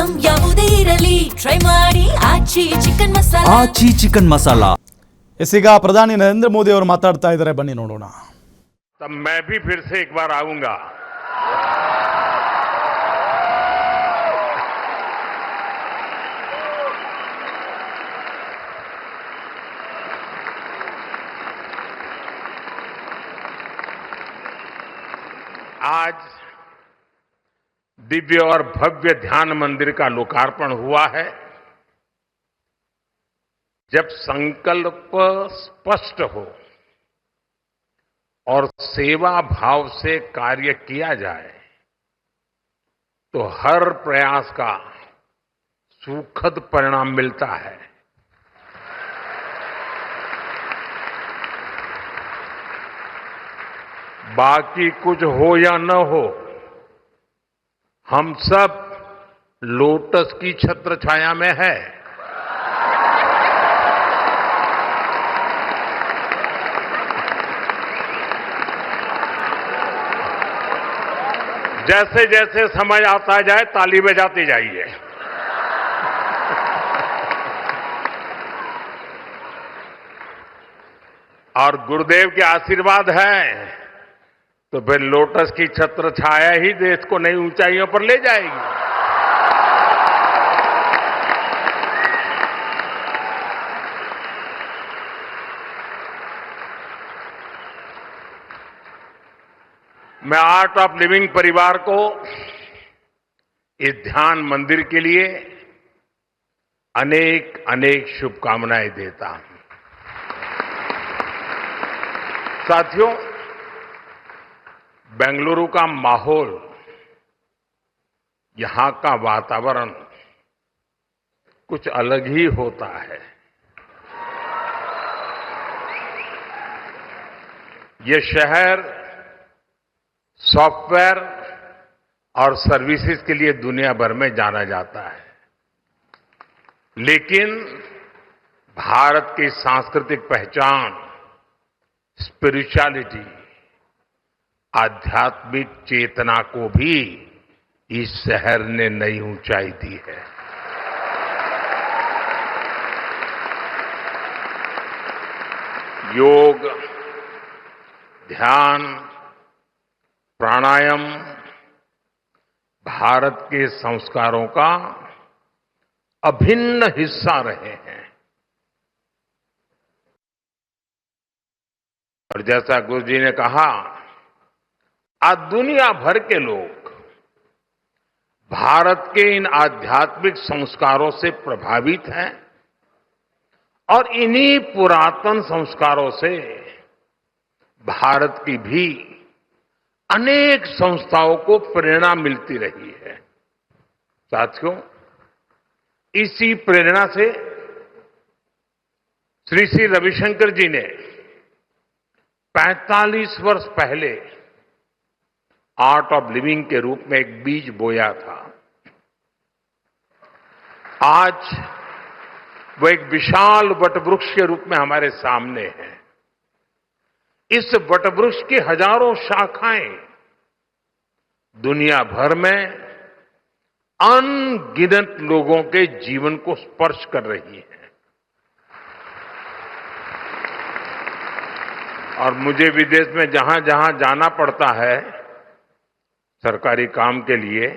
Item ಯಾವುದೇ ಇರಲಿ try ಮಾಡಿ ಆಚಿ ಚಿಕನ್ ಮಸಾಲಾ. ಈಗ ಪ್ರಧಾನಿ ನರೇಂದ್ರ ಮೋದಿ ಅವರು ಮಾತಾಡ್ತಾ ಇದ್ದಾರೆ, ಬನ್ನಿ ನೋಡೋಣ. तब मैं भी फिर से एक बार आऊंगा. आज दिव्य और भव्य ध्यान मंदिर का लोकार्पण हुआ है. जब संकल्प स्पष्ट हो और सेवा भाव से कार्य किया जाए तो हर प्रयास का सुखद परिणाम मिलता है. बाकी कुछ हो या न हो, हम सब लोटस की छत्र छाया में है. जैसे जैसे समय आता जाए ताली बजाते जाइए. और गुरुदेव के आशीर्वाद है तो फिर लोटस की छत्र छाया ही देश को नई ऊंचाइयों पर ले जाएगी. मैं आर्ट ऑफ लिविंग परिवार को इस ध्यान मंदिर के लिए अनेक अनेक शुभकामनाएं देता हूं. साथियों, बेंगलुरु का माहौल, यहां का वातावरण कुछ अलग ही होता है. ये शहर सॉफ्टवेयर और सर्विसेज के लिए दुनिया भर में जाना जाता है, लेकिन भारत की सांस्कृतिक पहचान, स्पिरिचुअलिटी, आध्यात्मिक चेतना को भी इस शहर ने नई ऊंचाई दी है. योग, ध्यान, प्राणायाम भारत के संस्कारों का अभिन्न हिस्सा रहे हैं. और जैसा गुरु जी ने कहा, आज दुनिया भर के लोग भारत के इन आध्यात्मिक संस्कारों से प्रभावित हैं और इन्हीं पुरातन संस्कारों से भारत की भी अनेक संस्थाओं को प्रेरणा मिलती रही है. साथियों, इसी प्रेरणा से श्री श्री रविशंकर जी ने 45 वर्ष पहले आर्ट ऑफ लिविंग के रूप में एक बीज बोया था. आज वो एक विशाल वटवृक्ष के रूप में हमारे सामने है. इस वटवृक्ष की हजारों शाखाएं दुनिया भर में अनगिनत लोगों के जीवन को स्पर्श कर रही है. और मुझे विदेश में जहां जहां जाना पड़ता है सरकारी काम के लिए,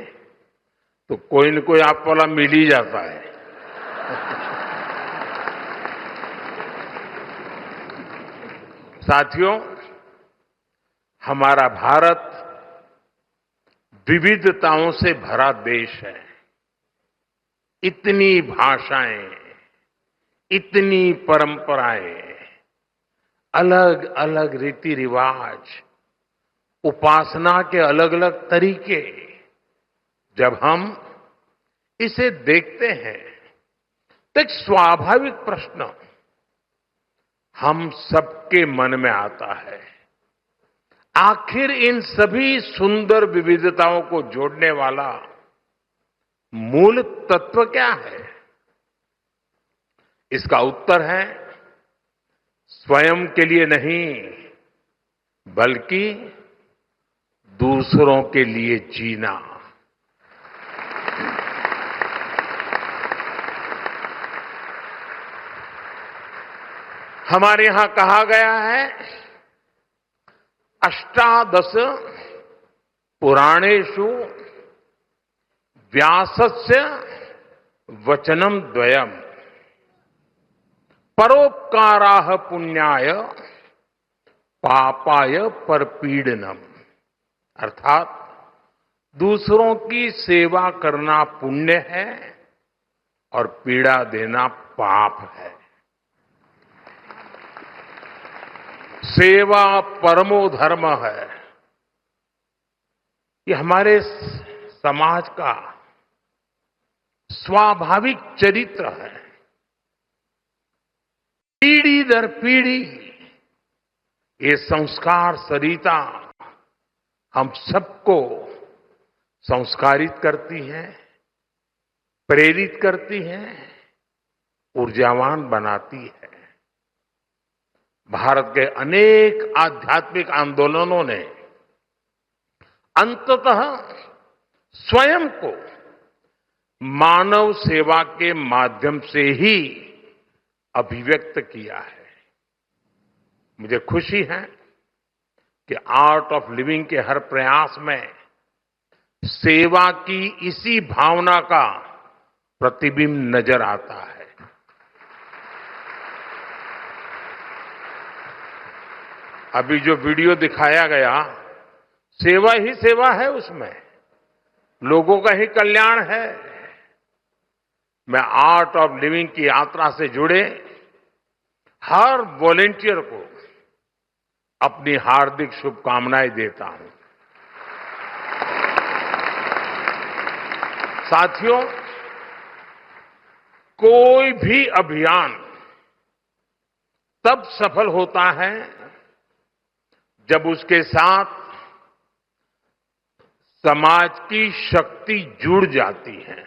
तो कोई न कोई आप वाला मिल ही जाता है. साथियों, हमारा भारत विविधताओं से भरा देश है. इतनी भाषाएं, इतनी परंपराएं, अलग अलग रीति रिवाज, उपासना के अलग अलग तरीके. जब हम इसे देखते हैं तो एक स्वाभाविक प्रश्न हम सबके मन में आता है, आखिर इन सभी सुंदर विविधताओं को जोड़ने वाला मूल तत्व क्या है? इसका उत्तर है स्वयं के लिए नहीं बल्कि दूसरों के लिए जीना। हमारे यहां कहा गया है, अष्टादश पुराणेषु व्यासस्य वचनम द्वयम परोपकाराः पुण्याय पापाय परपीडनम। अर्थात दूसरों की सेवा करना पुण्य है और पीड़ा देना पाप है। सेवा परमो धर्म है। ये हमारे समाज का स्वाभाविक चरित्र है। पीढ़ी दर पीढ़ी ये संस्कार सरिता हम सबको संस्कारित करती है, प्रेरित करती है, ऊर्जावान बनाती है। भारत के अनेक आध्यात्मिक आंदोलनों ने अंततः स्वयं को मानव सेवा के माध्यम से ही अभिव्यक्त किया है। मुझे खुशी है कि आर्ट ऑफ लिविंग के हर प्रयास में सेवा की इसी भावना का प्रतिबिंब नजर आता है। अभी जो वीडियो दिखाया गया, सेवा ही सेवा है, उसमें लोगों का ही कल्याण है। मैं आर्ट ऑफ लिविंग की यात्रा से जुड़े हर वॉलेंटियर को अपनी हार्दिक शुभकामनाएं देता हूं। साथियों, कोई भी अभियान तब सफल होता है जब उसके साथ समाज की शक्ति जुड़ जाती है।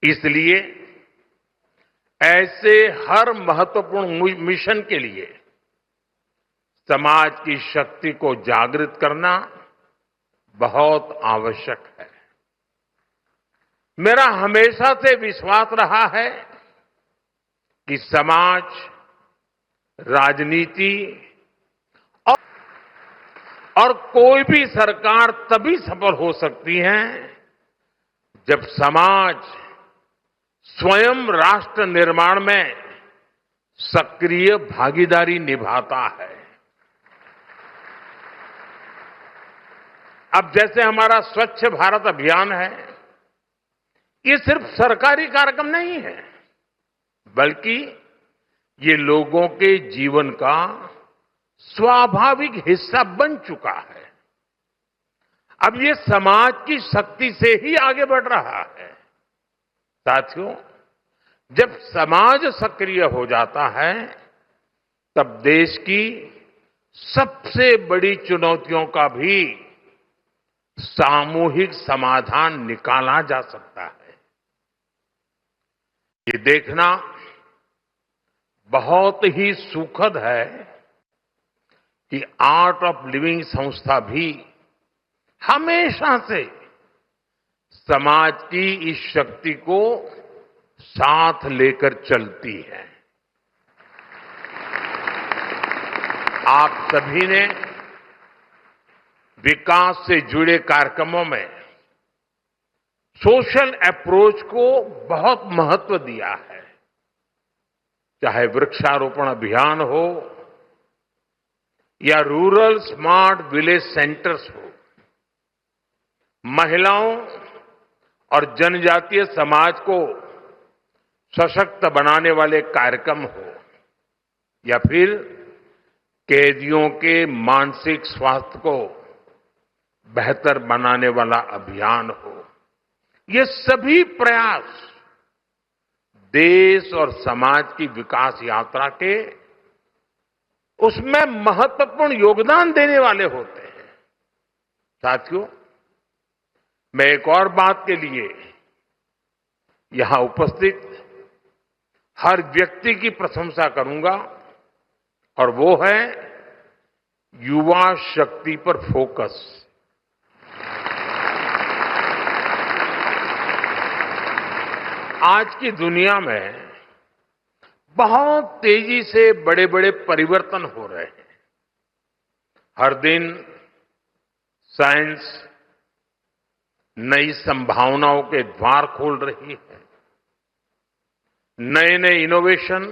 इसलिए ऐसे हर महत्वपूर्ण मिशन के लिए समाज की शक्ति को जागृत करना बहुत आवश्यक है। मेरा हमेशा से विश्वास रहा है कि समाज, राजनीति और कोई भी सरकार तभी सफल हो सकती है जब समाज स्वयं राष्ट्र निर्माण में सक्रिय भागीदारी निभाता है। अब जैसे हमारा स्वच्छ भारत अभियान है, ये सिर्फ सरकारी कार्यक्रम नहीं है, बल्कि ये लोगों के जीवन का स्वाभाविक हिस्सा बन चुका है। अब ये समाज की शक्ति से ही आगे बढ़ रहा है। साथियों, जब समाज सक्रिय हो जाता है, तब देश की सबसे बड़ी चुनौतियों का भी सामूहिक समाधान निकाला जा सकता है। ये देखना बहुत ही सुखद है कि आर्ट ऑफ लिविंग संस्था भी हमेशा से समाज की इस शक्ति को साथ लेकर चलती है। आप सभी ने विकास से जुड़े कार्यक्रमों में सोशल अप्रोच को बहुत महत्व दिया है। चाहे वृक्षारोपण अभियान हो या रूरल स्मार्ट विलेज सेंटर्स हो, महिलाओं और जनजातीय समाज को सशक्त बनाने वाले कार्यक्रम हो या फिर कैदियों के मानसिक स्वास्थ्य को बेहतर बनाने वाला अभियान हो, ये सभी प्रयास देश और समाज की विकास यात्रा के उसमें महत्वपूर्ण योगदान देने वाले होते हैं। साथियों, मैं एक और बात के लिए यहां उपस्थित हर व्यक्ति की प्रशंसा करूंगा, और वो है युवा शक्ति पर फोकस। आज की दुनिया में बहुत तेजी से बड़े बड़े परिवर्तन हो रहे हैं। हर दिन साइंस नई संभावनाओं के द्वार खोल रही है। नए नए इनोवेशन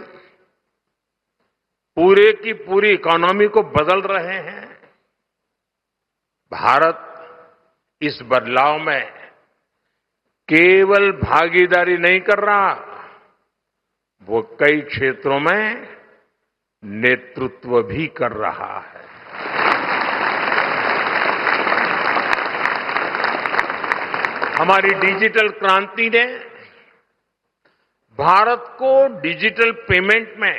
पूरे की पूरी इकोनॉमी को बदल रहे हैं। भारत इस बदलाव में केवल भागीदारी नहीं कर रहा, वो कई क्षेत्रों में नेतृत्व भी कर रहा है। हमारी डिजिटल क्रांति ने भारत को डिजिटल पेमेंट में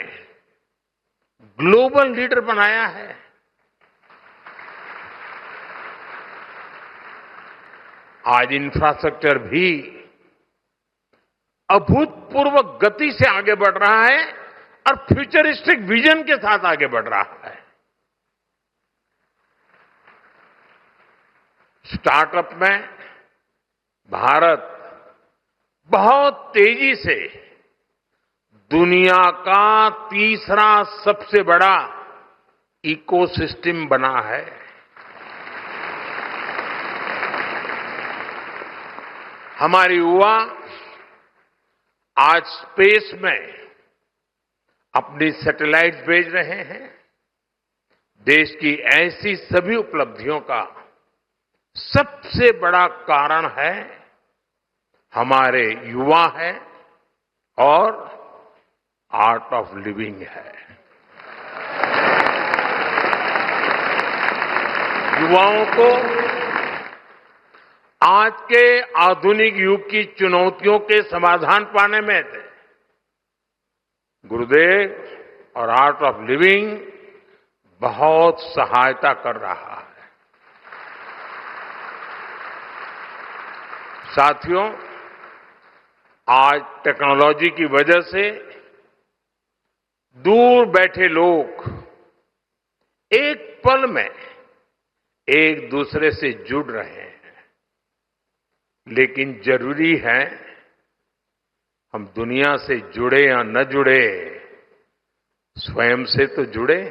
ग्लोबल लीडर बनाया है। आज इंफ्रास्ट्रक्चर भी अभूतपूर्व गति से आगे बढ़ रहा है और फ्यूचरिस्टिक विजन के साथ आगे बढ़ रहा है। स्टार्टअप में भारत बहुत तेजी से दुनिया का तीसरा सबसे बड़ा इकोसिस्टम बना है। हमारे युवा आज स्पेस में अपनी सैटेलाइट भेज रहे हैं। देश की ऐसी सभी उपलब्धियों का सबसे बड़ा कारण है हमारे युवा है और आर्ट ऑफ लिविंग है। युवाओं को आज के आधुनिक युग की चुनौतियों के समाधान पाने में गुरुदेव और आर्ट ऑफ लिविंग बहुत सहायता कर रहा है। साथियों, आज टेक्नोलॉजी की वजह से दूर बैठे लोग एक पल में एक दूसरे से जुड़ रहे हैं, लेकिन जरूरी है हम दुनिया से जुड़े या न जुड़े, स्वयं से तो जुड़े।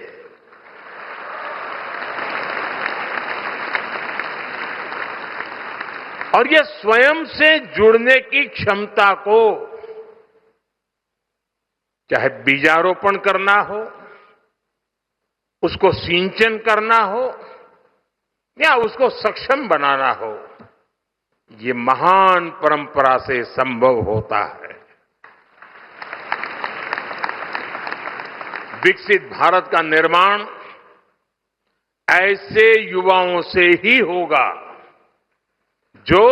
और ये स्वयं से जुड़ने की क्षमता को चाहे बीजारोपण करना हो, उसको सिंचन करना हो या उसको सक्षम बनाना हो, ये महान परंपरा से संभव होता है। विकसित भारत का निर्माण ऐसे युवाओं से ही होगा जो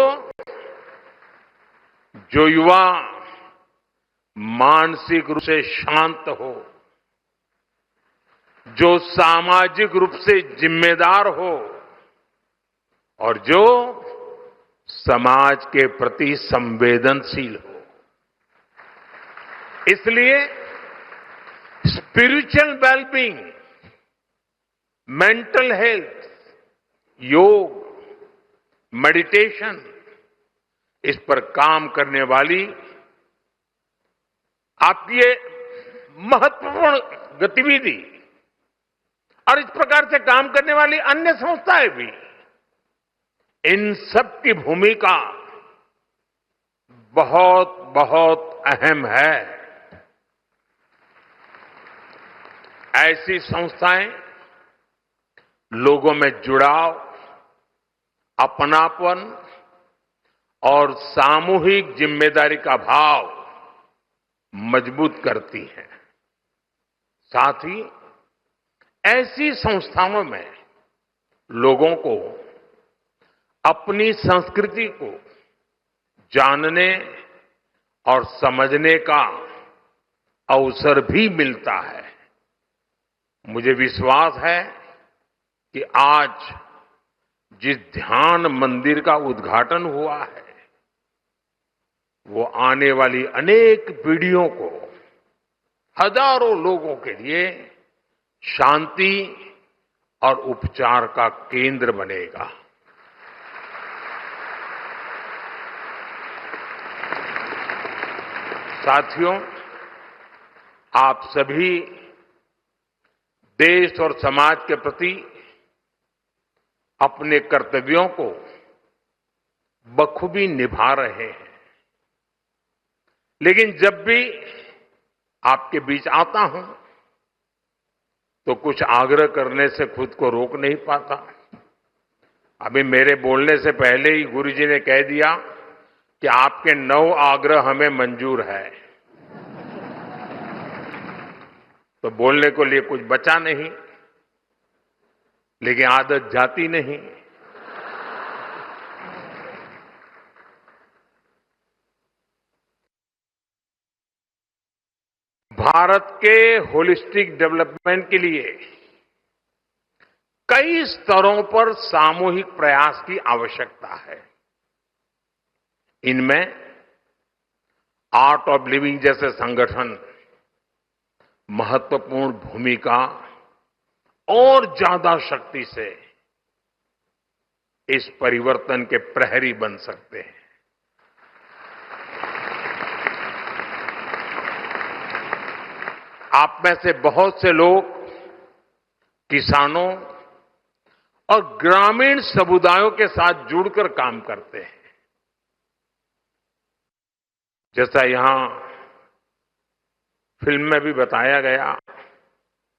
युवा मानसिक रूप से शांत हो, जो सामाजिक रूप से जिम्मेदार हो और जो समाज के प्रति संवेदनशील हो। इसलिए स्पिरिचुअल वेलबींग, मेंटल हेल्थ, योग, मेडिटेशन, इस पर काम करने वाली आपकी ये महत्वपूर्ण गतिविधि और इस प्रकार से काम करने वाली अन्य संस्थाएं भी, इन सब की भूमिका बहुत बहुत अहम है। ऐसी संस्थाएं लोगों में जुड़ाव, अपनापन और सामूहिक जिम्मेदारी का भाव मजबूत करती हैं। साथ ही ऐसी संस्थाओं में लोगों को अपनी संस्कृति को जानने और समझने का अवसर भी मिलता है। मुझे विश्वास है कि आज जिस ध्यान मंदिर का उद्घाटन हुआ है, वो आने वाली अनेक पीढ़ियों को, हजारों लोगों के लिए शांति और उपचार का केंद्र बनेगा। साथियों, आप सभी देश और समाज के प्रति अपने कर्तव्यों को बखूबी निभा रहे हैं। लेकिन जब भी आपके बीच आता हूं तो कुछ आग्रह करने से खुद को रोक नहीं पाता। अभी मेरे बोलने से पहले ही गुरुजी ने कह दिया कि आपके 9 आग्रह हमें मंजूर है, तो बोलने को लिए कुछ बचा नहीं, लेकिन आदत जाती नहीं। भारत के होलिस्टिक डेवलपमेंट के लिए कई स्तरों पर सामूहिक प्रयास की आवश्यकता है। इनमें आर्ट ऑफ लिविंग जैसे संगठन महत्वपूर्ण भूमिका और ज्यादा शक्ति से इस परिवर्तन के प्रहरी बन सकते हैं। आप में से बहुत से लोग किसानों और ग्रामीण समुदायों के साथ जुड़कर काम करते हैं। जैसा यहां फिल्म में भी बताया गया,